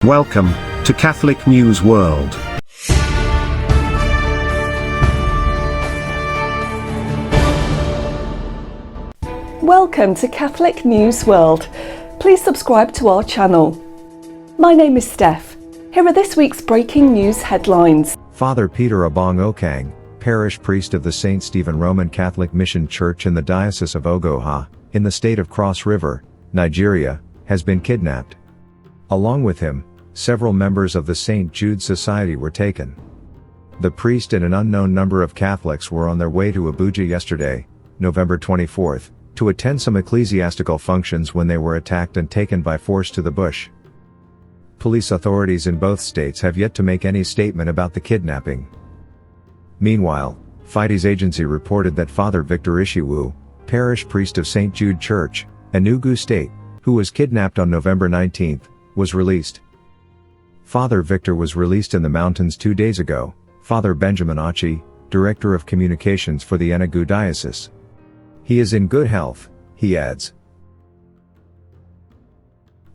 Welcome to Catholic News World. Welcome to Catholic News World. Please subscribe to our channel. My name is Steph. Here are this week's breaking news headlines. Father Peter Obong Okang, parish priest of the St. Stephen Roman Catholic Mission Church in the Diocese of Ogoha, in the state of Cross River, Nigeria, has been kidnapped. Along with him, several members of the St. Jude Society were taken. The priest and an unknown number of Catholics were on their way to Abuja yesterday, November 24th, to attend some ecclesiastical functions when they were attacked and taken by force to the bush. Police authorities in both states have yet to make any statement about the kidnapping. Meanwhile, Fides Agency reported that Father Victor Ishiwu, parish priest of St. Jude Church, Enugu State, who was kidnapped on November 19th, was released. Father Victor was released in the mountains 2 days ago, Father Benjamin Achi, Director of Communications for the Enugu Diocese. He is in good health, he adds.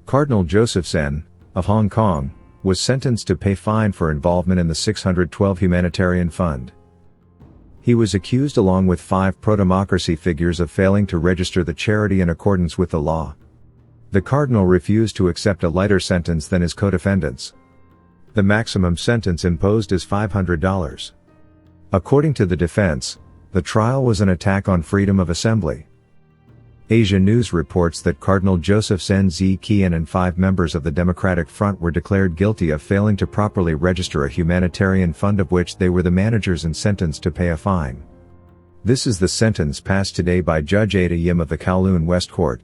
Cardinal Joseph Zen, of Hong Kong, was sentenced to pay fine for involvement in the 612 Humanitarian Fund. He was accused along with 5 pro-democracy figures of failing to register the charity in accordance with the law. The cardinal refused to accept a lighter sentence than his co-defendants. The maximum sentence imposed is $500. According to the defense, the trial was an attack on freedom of assembly. Asia News reports that Cardinal Joseph Zen Kian and 5 members of the Democratic Front were declared guilty of failing to properly register a humanitarian fund of which they were the managers and sentenced to pay a fine. This is the sentence passed today by Judge Ada Yim of the Kowloon West Court.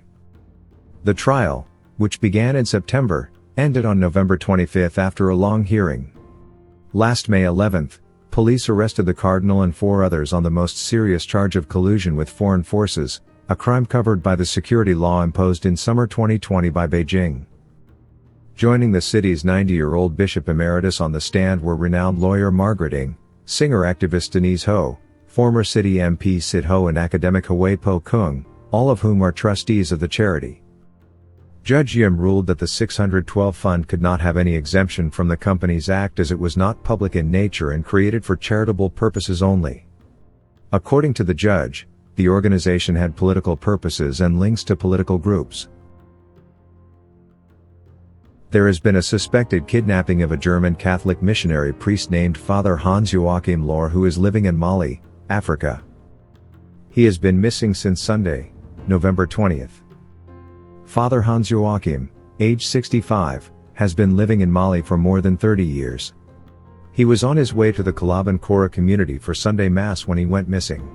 The trial, which began in September, ended on November 25 after a long hearing. Last May 11, police arrested the cardinal and 4 others on the most serious charge of collusion with foreign forces, a crime covered by the security law imposed in summer 2020 by Beijing. Joining the city's 90-year-old Bishop Emeritus on the stand were renowned lawyer Margaret Ng, singer-activist Denise Ho, former city MP Sid Ho and academic Hwee Po Kung, all of whom are trustees of the charity. Judge Yim ruled that the 612 fund could not have any exemption from the Companies Act as it was not public in nature and created for charitable purposes only. According to the judge, the organization had political purposes and links to political groups. There has been a suspected kidnapping of a German Catholic missionary priest named Father Hans Joachim Lohr who is living in Mali, Africa. He has been missing since Sunday, November 20th. Father Hans Joachim, age 65, has been living in Mali for more than 30 years. He was on his way to the Kalaban Kora community for Sunday Mass when he went missing.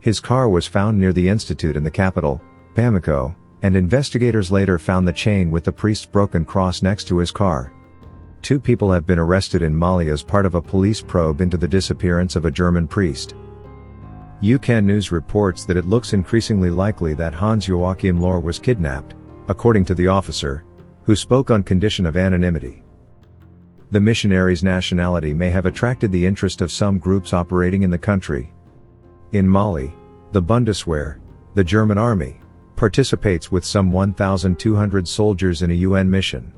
His car was found near the institute in the capital, Bamako, and investigators later found the chain with the priest's broken cross next to his car. 2 people have been arrested in Mali as part of a police probe into the disappearance of a German priest. UCAN News reports that it looks increasingly likely that Hans Joachim Lohr was kidnapped, according to the officer, who spoke on condition of anonymity. The missionary's nationality may have attracted the interest of some groups operating in the country. In Mali, the Bundeswehr, the German army, participates with some 1,200 soldiers in a UN mission.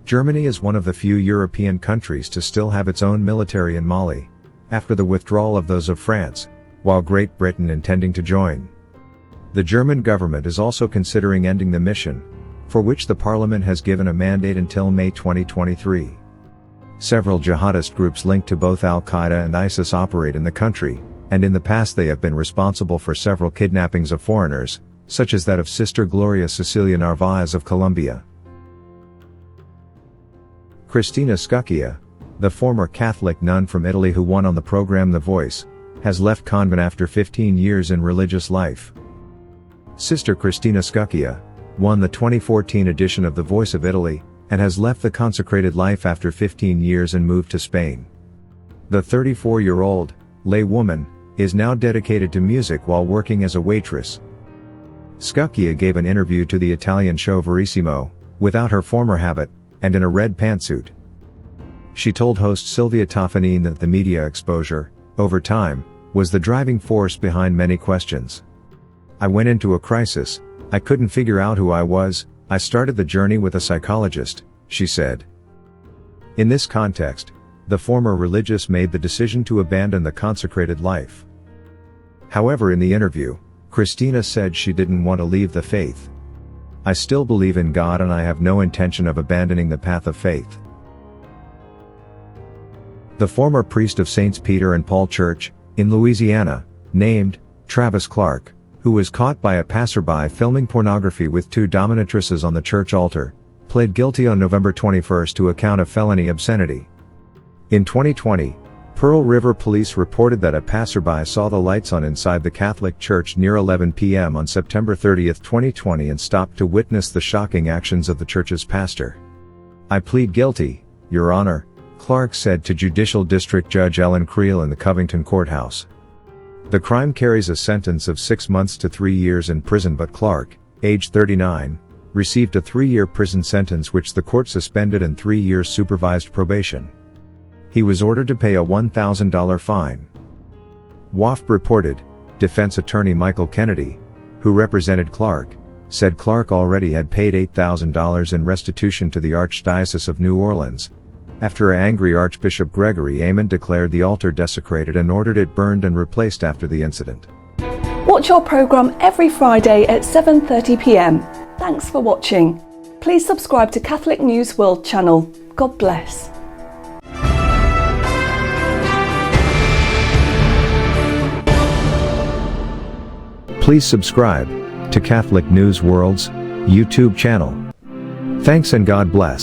Germany is one of the few European countries to still have its own military in Mali, after the withdrawal of those of France, while Great Britain intending to join. The German government is also considering ending the mission, for which the parliament has given a mandate until May 2023. Several jihadist groups linked to both Al-Qaeda and ISIS operate in the country, and in the past they have been responsible for several kidnappings of foreigners, such as that of Sister Gloria Cecilia Narvaez of Colombia. Cristina Scucchia, the former Catholic nun from Italy who won on the program The Voice, has left Convent after 15 years in religious life. Sister Cristina Scucchia won the 2014 edition of The Voice of Italy, and has left the consecrated life after 15 years and moved to Spain. The 34-year-old, lay woman, is now dedicated to music while working as a waitress. Scucchia gave an interview to the Italian show Verissimo, without her former habit, and in a red pantsuit. She told host Silvia Toffanin that the media exposure, over time, was the driving force behind many questions. I went into a crisis, I couldn't figure out who I was, I started the journey with a psychologist, she said. In this context, the former religious made the decision to abandon the consecrated life. However, in the interview, Cristina said she didn't want to leave the faith. "I still believe in God and I have no intention of abandoning the path of faith." The former priest of Saints Peter and Paul Church, in Louisiana, named Travis Clark, who was caught by a passerby filming pornography with two dominatrices on the church altar, pled guilty on November 21 to a count of felony obscenity. In 2020, Pearl River Police reported that a passerby saw the lights on inside the Catholic Church near 11 p.m. on September 30, 2020 and stopped to witness the shocking actions of the church's pastor. "I plead guilty, Your Honor," Clark said to Judicial District Judge Ellen Creel in the Covington courthouse. The crime carries a sentence of 6 months to 3 years in prison, but Clark, age 39, received a 3-year prison sentence which the court suspended and 3 years supervised probation. He was ordered to pay a $1,000 fine. WAFB reported. Defense attorney Michael Kennedy, who represented Clark, said Clark already had paid $8,000 in restitution to the Archdiocese of New Orleans, after angry Archbishop Gregory Aymond declared the altar desecrated and ordered it burned and replaced after the incident. Watch our programme every Friday at 7:30 p.m. Thanks for watching. Please subscribe to Catholic News World channel. God bless. Please subscribe to Catholic News World's YouTube channel. Thanks and God bless.